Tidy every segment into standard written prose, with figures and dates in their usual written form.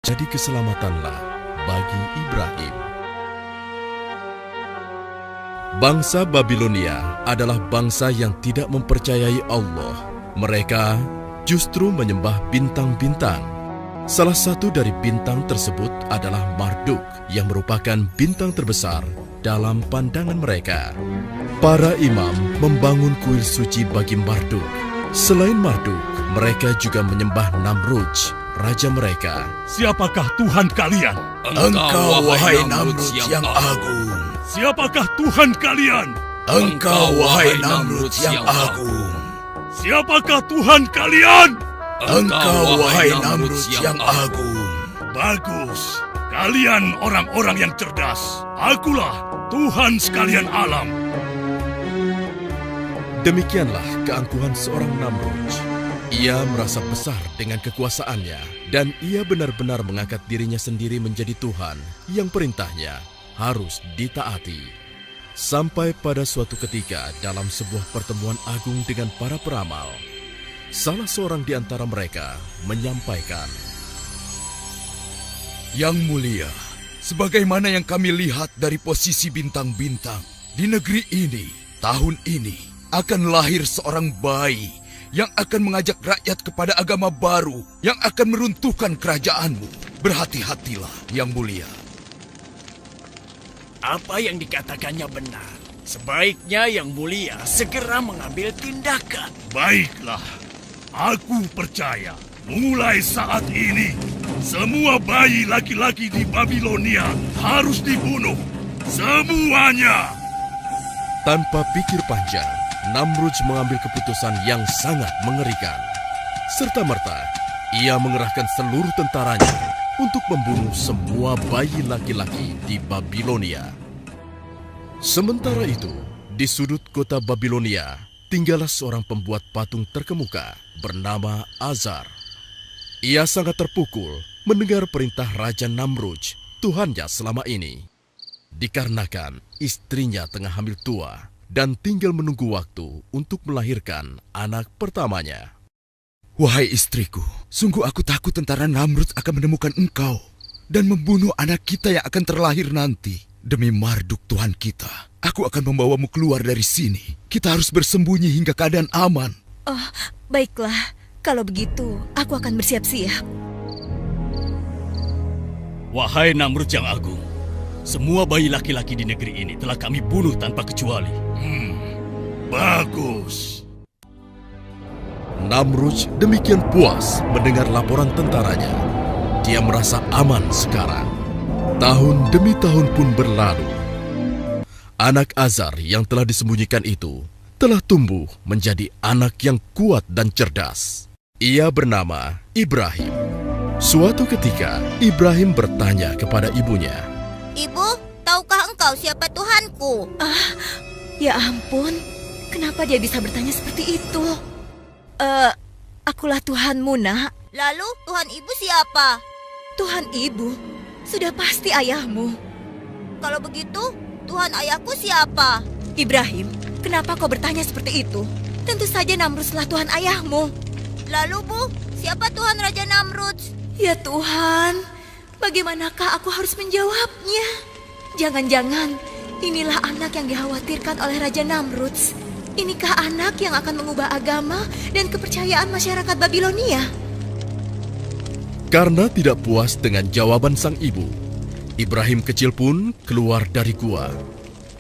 jadi keselamatanlah bagi Ibrahim. Bangsa Babilonia adalah bangsa yang tidak mempercayai Allah. Mereka justru menyembah bintang-bintang. Salah satu dari bintang tersebut adalah Marduk, yang merupakan bintang terbesar dalam pandangan mereka. Para imam membangun kuil suci bagi Marduk. Selain Marduk, mereka juga menyembah Namrudz, raja mereka. Siapakah Tuhan kalian? Engkau, wahai Namrudz yang agung. Siapakah Tuhan kalian? Engkau, wahai Namrudz yang agung. Siapakah Tuhan kalian? Engkau, wahai Namrudz yang agung. Bagus. Kalian orang-orang yang cerdas. Akulah Tuhan sekalian alam. Demikianlah keangkuhan seorang Namrudz. Ia merasa besar dengan kekuasaannya, dan ia benar-benar mengangkat dirinya sendiri menjadi Tuhan yang perintahnya harus ditaati. Sampai pada suatu ketika dalam sebuah pertemuan agung dengan para peramal, salah seorang di antara mereka menyampaikan, Yang mulia, sebagaimana yang kami lihat dari posisi bintang-bintang, di negeri ini, tahun ini, akan lahir seorang bayi yang akan mengajak rakyat kepada agama baru yang akan meruntuhkan kerajaanmu. Berhati-hatilah, Yang mulia. Apa yang dikatakannya benar. Sebaiknya Yang Mulia segera mengambil tindakan. Baiklah, aku percaya. Mulai saat ini, semua bayi laki-laki di Babilonia harus dibunuh. Semuanya. tanpa pikir panjang, Namrudz mengambil keputusan yang sangat mengerikan. Serta-merta, ia mengerahkan seluruh tentaranya untuk membunuh semua bayi laki-laki di Babilonia. Sementara itu, di sudut kota Babilonia, tinggallah seorang pembuat patung terkemuka bernama Azar. Ia sangat terpukul mendengar perintah Raja Namrudz, Tuhannya selama ini. Dikarenakan istrinya tengah hamil tua dan tinggal menunggu waktu untuk melahirkan anak pertamanya. Wahai istriku, sungguh aku takut tentara Namrudz akan menemukan engkau dan membunuh anak kita yang akan terlahir nanti. Demi Marduk Tuhan kita, aku akan membawamu keluar dari sini. Kita harus bersembunyi hingga keadaan aman. Oh, baiklah. Kalau begitu, aku akan bersiap-siap. Wahai Namrudz yang agung, semua bayi laki-laki di negeri ini telah kami bunuh tanpa kecuali. Bagus. Namrudz demikian puas mendengar laporan tentaranya. Dia merasa aman sekarang. Tahun demi tahun pun berlalu. Anak Azar yang telah disembunyikan itu telah tumbuh menjadi anak yang kuat dan cerdas. Ia bernama Ibrahim. Suatu ketika, Ibrahim bertanya kepada ibunya, Ibu, tahukah engkau siapa Tuhanku? Ya ampun, kenapa dia bisa bertanya seperti itu? Akulah Tuhanmu, nak. Lalu Tuhan ibu siapa? Tuhan ibu, sudah pasti ayahmu. Kalau begitu, Tuhan ayahku siapa? Ibrahim, kenapa kau bertanya seperti itu? Tentu saja Namrudzlah Tuhan ayahmu. Lalu Bu, siapa Tuhan Raja Namrudz? Ya Tuhan, bagaimanakah aku harus menjawabnya? Jangan-jangan inilah anak yang dikhawatirkan oleh Raja Namrudz. Inikah anak yang akan mengubah agama dan kepercayaan masyarakat Babilonia? karena tidak puas dengan jawaban sang ibu, Ibrahim kecil pun keluar dari gua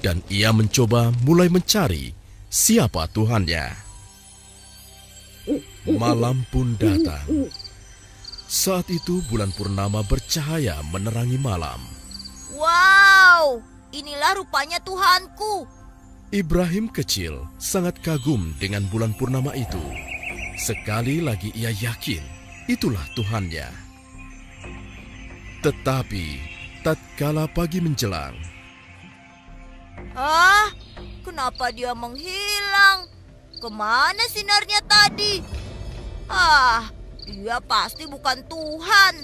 dan ia mencoba mulai mencari siapa Tuhannya. Malam pun datang. Saat itu bulan purnama bercahaya menerangi malam. Wow, inilah rupanya Tuhanku. Ibrahim kecil sangat kagum dengan bulan purnama itu. Sekali lagi ia yakin itulah Tuhannya. Tetapi tatkala pagi menjelang, Kenapa dia menghilang? Kemana sinarnya tadi? Dia pasti bukan Tuhan.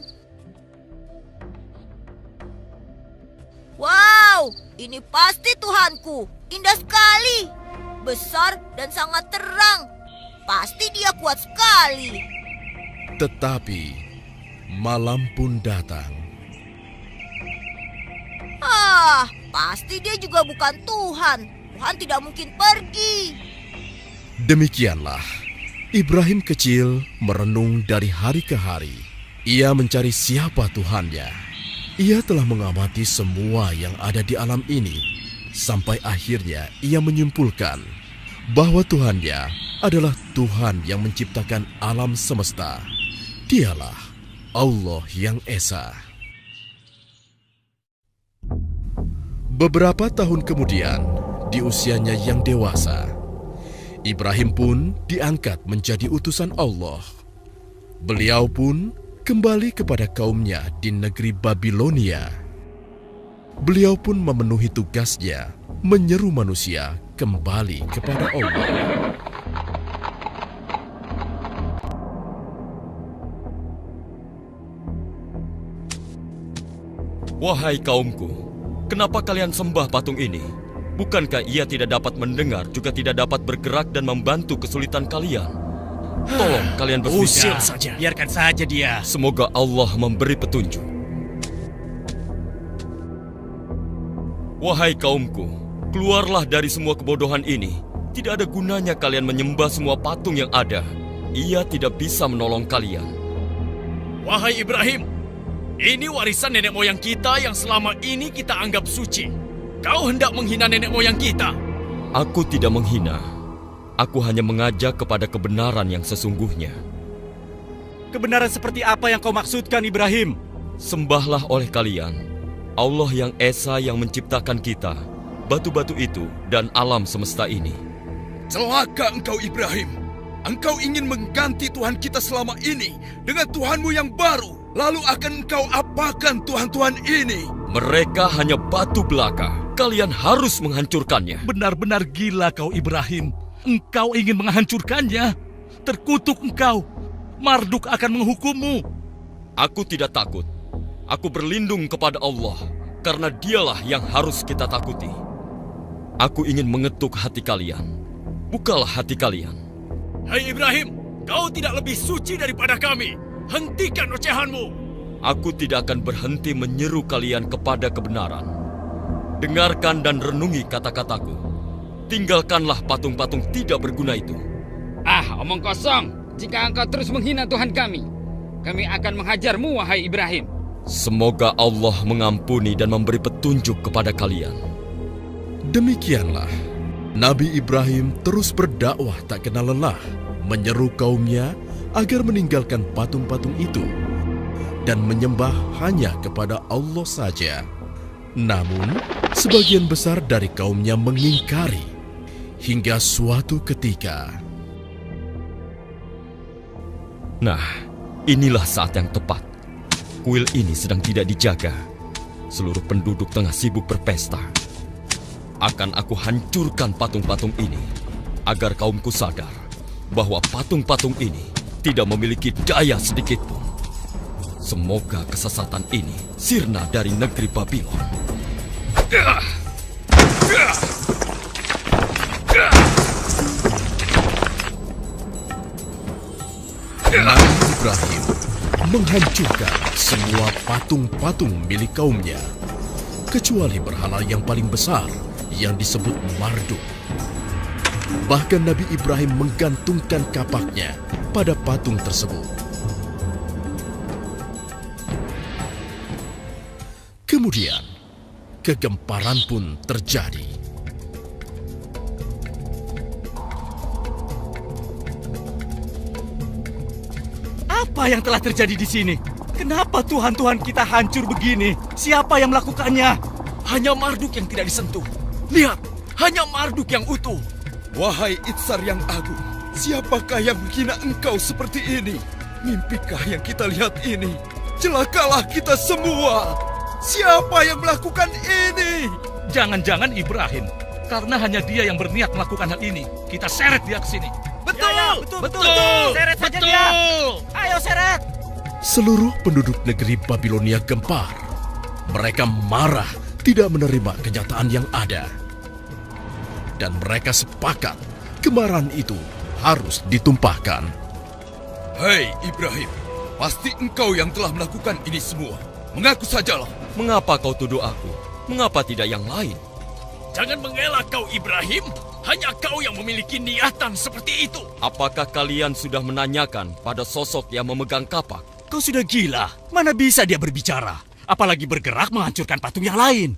Wow, ini pasti Tuhanku. Indah sekali. Besar dan sangat terang. Pasti dia kuat sekali. tetapi Malam pun datang. Pasti dia juga bukan Tuhan. Tuhan tidak mungkin pergi. Demikianlah, Ibrahim kecil merenung dari hari ke hari. Ia mencari siapa Tuhannya. Ia telah mengamati semua yang ada di alam ini, sampai akhirnya ia menyimpulkan bahwa Tuhannya adalah Tuhan yang menciptakan alam semesta. Dialah Allah yang Esa. Beberapa tahun kemudian, di usianya yang dewasa, Ibrahim pun diangkat menjadi utusan Allah. Beliau pun kembali kepada kaumnya di negeri Babilonia. Beliau pun memenuhi tugasnya menyeru manusia kembali kepada Allah. Wahai kaumku, kenapa kalian sembah patung ini? Bukankah ia tidak dapat mendengar, juga tidak dapat bergerak dan membantu kesulitan kalian? Tolong kalian berpikir. Usir saja. Biarkan saja dia. Semoga Allah memberi petunjuk. Wahai kaumku, keluarlah dari semua kebodohan ini. Tidak ada gunanya kalian menyembah semua patung yang ada. Ia tidak bisa menolong kalian. Wahai Ibrahim, ini warisan nenek moyang kita yang selama ini kita anggap suci. Kau hendak menghina nenek moyang kita. Aku tidak menghina. Aku hanya mengajak kepada kebenaran yang sesungguhnya. Kebenaran seperti apa yang kau maksudkan, Ibrahim? Sembahlah oleh kalian Allah yang Esa yang menciptakan kita, batu-batu itu, dan alam semesta ini. Celaka engkau Ibrahim. Engkau ingin mengganti Tuhan kita selama ini dengan Tuhanmu yang baru. Lalu akan engkau apakan Tuhan-Tuhan ini? Mereka hanya batu belaka. Kalian harus menghancurkannya. Benar-benar gila kau, Ibrahim. Engkau ingin menghancurkannya. Terkutuk engkau. Marduk akan menghukummu. Aku tidak takut. Aku berlindung kepada Allah, karena dialah yang harus kita takuti. Aku ingin mengetuk hati kalian. Bukalah hati kalian. Hai Ibrahim, kau tidak lebih suci daripada kami. Hentikan ocehanmu. Aku tidak akan berhenti menyeru kalian kepada kebenaran. Dengarkan dan renungi kata-kataku. Tinggalkanlah patung-patung tidak berguna itu. Omong kosong. Jika engkau terus menghina Tuhan kami akan menghajarmu, wahai Ibrahim. Semoga Allah mengampuni dan memberi petunjuk kepada kalian. Demikianlah, Nabi Ibrahim terus berdakwah tak kenal lelah, menyeru kaumnya agar meninggalkan patung-patung itu dan menyembah hanya kepada Allah saja. Namun, sebagian besar dari kaumnya mengingkari hingga suatu ketika. Nah, inilah saat yang tepat. Kuil ini sedang tidak dijaga. Seluruh penduduk tengah sibuk berpesta. Akan aku hancurkan patung-patung ini agar kaumku sadar bahwa patung-patung ini tidak memiliki daya sedikitpun. Semoga kesesatan ini sirna dari negeri Babylon. Nabi Ibrahim menghancurkan semua patung-patung milik kaumnya, kecuali berhala yang paling besar yang disebut Marduk. Bahkan Nabi Ibrahim menggantungkan kapaknya pada patung tersebut. Kemudian, kegemparan pun terjadi. Apa yang telah terjadi di sini? Kenapa Tuhan-Tuhan kita hancur begini? Siapa yang melakukannya? Hanya Marduk yang tidak disentuh. Lihat, hanya Marduk yang utuh. Wahai Itsar yang agung, siapakah yang menghina engkau seperti ini? Mimpikah yang kita lihat ini? Celakalah kita semua. Siapa yang melakukan ini? Jangan-jangan Ibrahim. Karena hanya dia yang berniat melakukan hal ini. Kita seret dia ke sini. Betul. Seret saja dia. Ayo seret. Seluruh penduduk negeri Babilonia gempar. Mereka marah, tidak menerima kenyataan yang ada. Dan mereka sepakat kemarahan itu harus ditumpahkan. Hei Ibrahim, Pasti engkau yang telah melakukan ini semua. Mengaku sajalah. Mengapa kau tuduh aku? Mengapa tidak yang lain? Jangan mengelak kau, Ibrahim. Hanya kau yang memiliki niatan seperti itu. Apakah kalian sudah menanyakan pada sosok yang memegang kapak? Kau sudah gila. Mana bisa dia berbicara? Apalagi bergerak menghancurkan patung yang lain.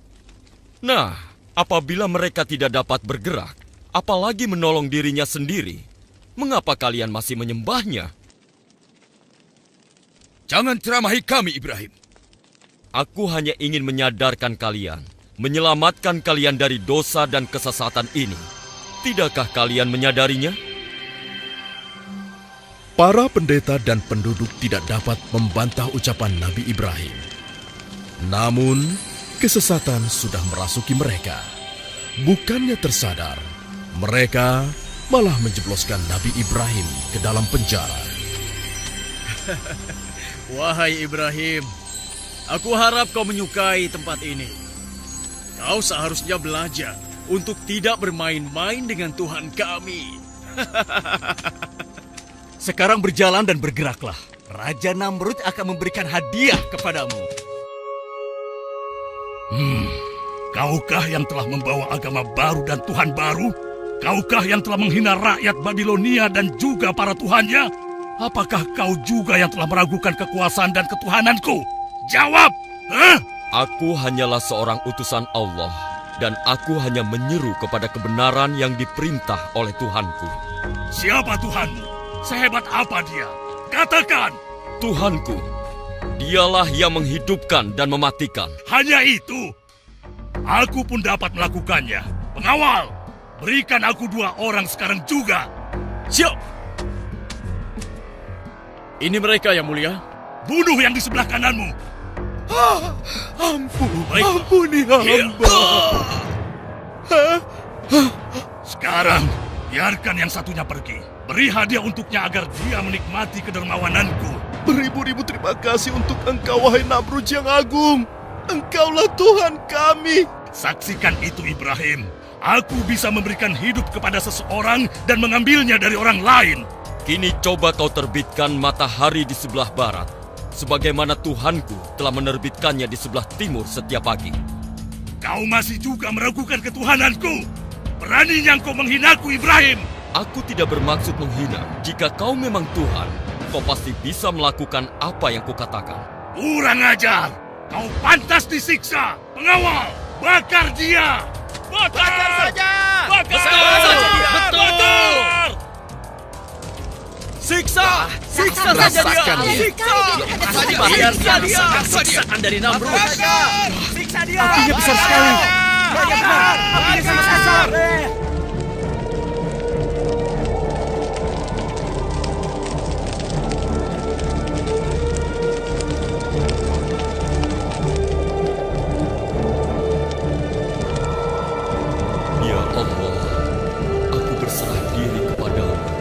Nah, apabila mereka tidak dapat bergerak, apalagi menolong dirinya sendiri, mengapa kalian masih menyembahnya? Jangan ceramahi kami, Ibrahim. Aku hanya ingin menyadarkan kalian, menyelamatkan kalian dari dosa dan kesesatan ini. Tidakkah kalian menyadarinya? Para pendeta dan penduduk tidak dapat membantah ucapan Nabi Ibrahim. Namun, kesesatan sudah merasuki mereka. Bukannya tersadar, mereka malah menjebloskan Nabi Ibrahim ke dalam penjara. Wahai Ibrahim, aku harap kau menyukai tempat ini. Kau seharusnya belajar untuk tidak bermain-main dengan Tuhan kami. Sekarang berjalan dan bergeraklah. Raja Namrud akan memberikan hadiah kepadamu. Kaukah yang telah membawa agama baru dan Tuhan baru? Kaukah yang telah menghina rakyat Babilonia dan juga para tuhannya? Apakah kau juga yang telah meragukan kekuasaan dan ketuhananku? Jawab! Aku hanyalah seorang utusan Allah, dan aku hanya menyeru kepada kebenaran yang diperintah oleh Tuhanku. Siapa Tuhanmu? Sehebat apa dia? Katakan! Tuhanku, dialah yang menghidupkan dan mematikan. Hanya itu? Aku pun dapat melakukannya. Pengawal, berikan aku 2 orang sekarang juga. Siap! Ini mereka, Yang Mulia. Bunuh yang di sebelah kananmu. Ampuni hamba. Sekarang, biarkan yang satunya pergi. Beri hadiah untuknya agar dia menikmati kedermawananku. Beribu-ribu terima kasih untuk engkau, wahai Namrud yang agung. Engkaulah Tuhan kami. Saksikan itu, Ibrahim. Aku bisa memberikan hidup kepada seseorang dan mengambilnya dari orang lain. Kini coba kau terbitkan matahari di sebelah barat, sebagaimana Tuhanku telah menerbitkannya di sebelah timur setiap pagi. Kau masih juga meragukan ketuhananku. Beraninya kau menghinaku, Ibrahim. Aku tidak bermaksud menghina. Jika kau memang Tuhan, kau pasti bisa melakukan apa yang kukatakan. Kurang ajar. Kau pantas disiksa. Pengawal, bakar dia. Bakar saja. Bakar saja dia. Betul. Siksa! Siksa saja dia! Siksa! Siksa dia! Siksaan dari Namrud! Siksa dia! Apinya besar sekali! Benar! Apinya sangat besar! Ya Allah, aku berserah diri kepadamu.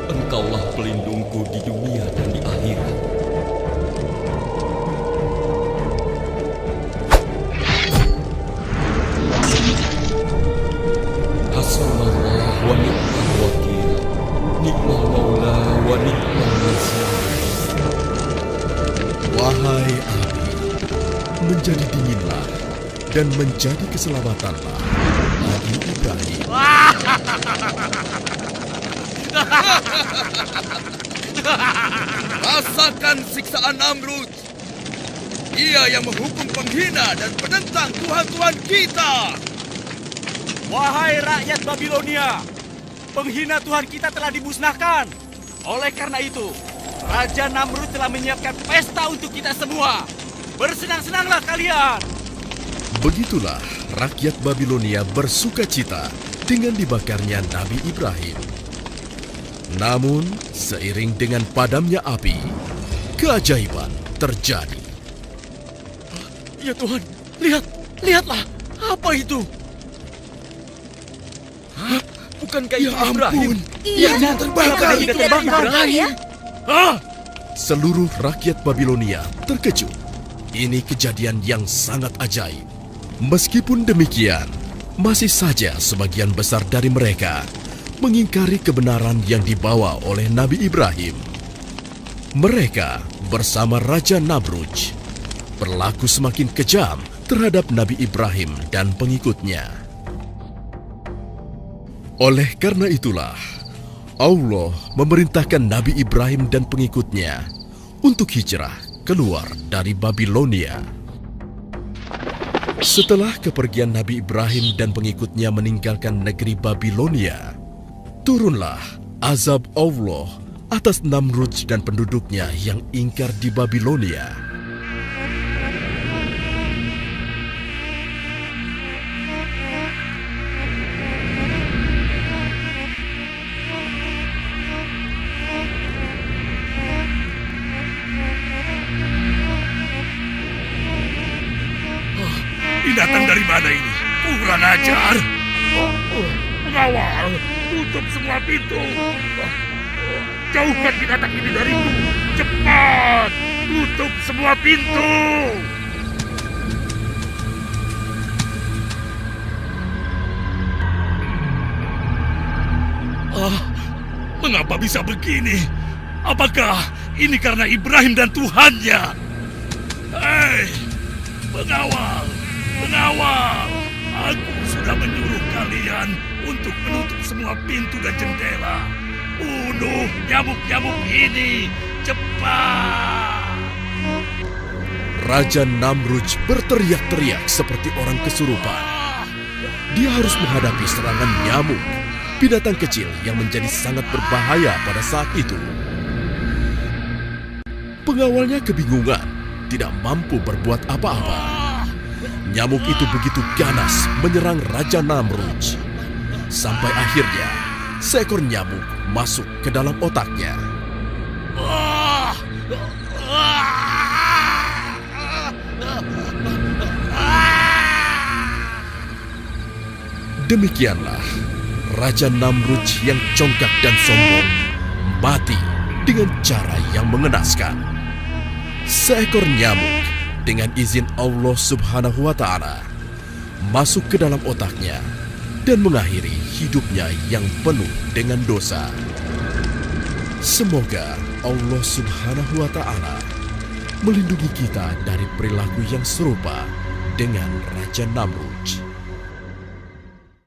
Engkaulah pelindungku di dunia dan di akhirat. Hasbunallah wa ni'mal wakil. Ni'mal maula wa ni'mal nasir. Wahai api, menjadi dinginlah dan menjadi keselamatanlah Nabi Ibrahim. Rasakan siksaan Namrud. Ia yang menghukum penghina dan penentang Tuhan-Tuhan kita. Wahai rakyat Babilonia, penghina Tuhan kita telah dimusnahkan. Oleh karena itu, Raja Namrud telah menyiapkan pesta untuk kita semua. Bersenang-senanglah kalian. Begitulah rakyat Babilonia bersukacita dengan dibakarnya Nabi Ibrahim. Namun, seiring dengan padamnya api, keajaiban terjadi. Ya Tuhan, lihatlah. Apa itu? Hah? Bukankah itu Ya Ibrahim? ampun, Iya, terbakar. itu terbakar ya. Seluruh rakyat Babilonia terkejut. Ini kejadian yang sangat ajaib. Meskipun demikian, masih saja sebagian besar dari mereka mengingkari kebenaran yang dibawa oleh Nabi Ibrahim. Mereka bersama Raja Namrudz berlaku semakin kejam terhadap Nabi Ibrahim dan pengikutnya. Oleh karena itulah, Allah memerintahkan Nabi Ibrahim dan pengikutnya untuk hijrah keluar dari Babilonia. Setelah kepergian Nabi Ibrahim dan pengikutnya meninggalkan negeri Babilonia, turunlah azab Allah atas Namrudz dan penduduknya yang ingkar di Babilonia. Datang dari mana ini? Kurang ajar. Pengawal, tutup semua pintu. Jauhkan binatang ini dariku. Cepat, tutup semua pintu. Mengapa bisa begini? Apakah ini karena Ibrahim dan Tuhannya? Hei, pengawal! Pengawal, aku sudah menyuruh kalian untuk menutup semua pintu dan jendela. Bunuh nyamuk-nyamuk ini, cepat! Raja Namrudz berteriak-teriak seperti orang kesurupan. Dia harus menghadapi serangan nyamuk, binatang kecil yang menjadi sangat berbahaya pada saat itu. Pengawalnya kebingungan, tidak mampu berbuat apa-apa. Nyamuk itu begitu ganas menyerang Raja Namrudz. Sampai akhirnya, seekor nyamuk masuk ke dalam otaknya. Demikianlah, Raja Namrudz yang congkak dan sombong mati dengan cara yang mengenaskan. Seekor nyamuk dengan izin Allah Subhanahu wa Ta'ala masuk ke dalam otaknya dan mengakhiri hidupnya yang penuh dengan dosa. Semoga Allah Subhanahu wa Ta'ala melindungi kita dari perilaku yang serupa dengan Raja Namrudz.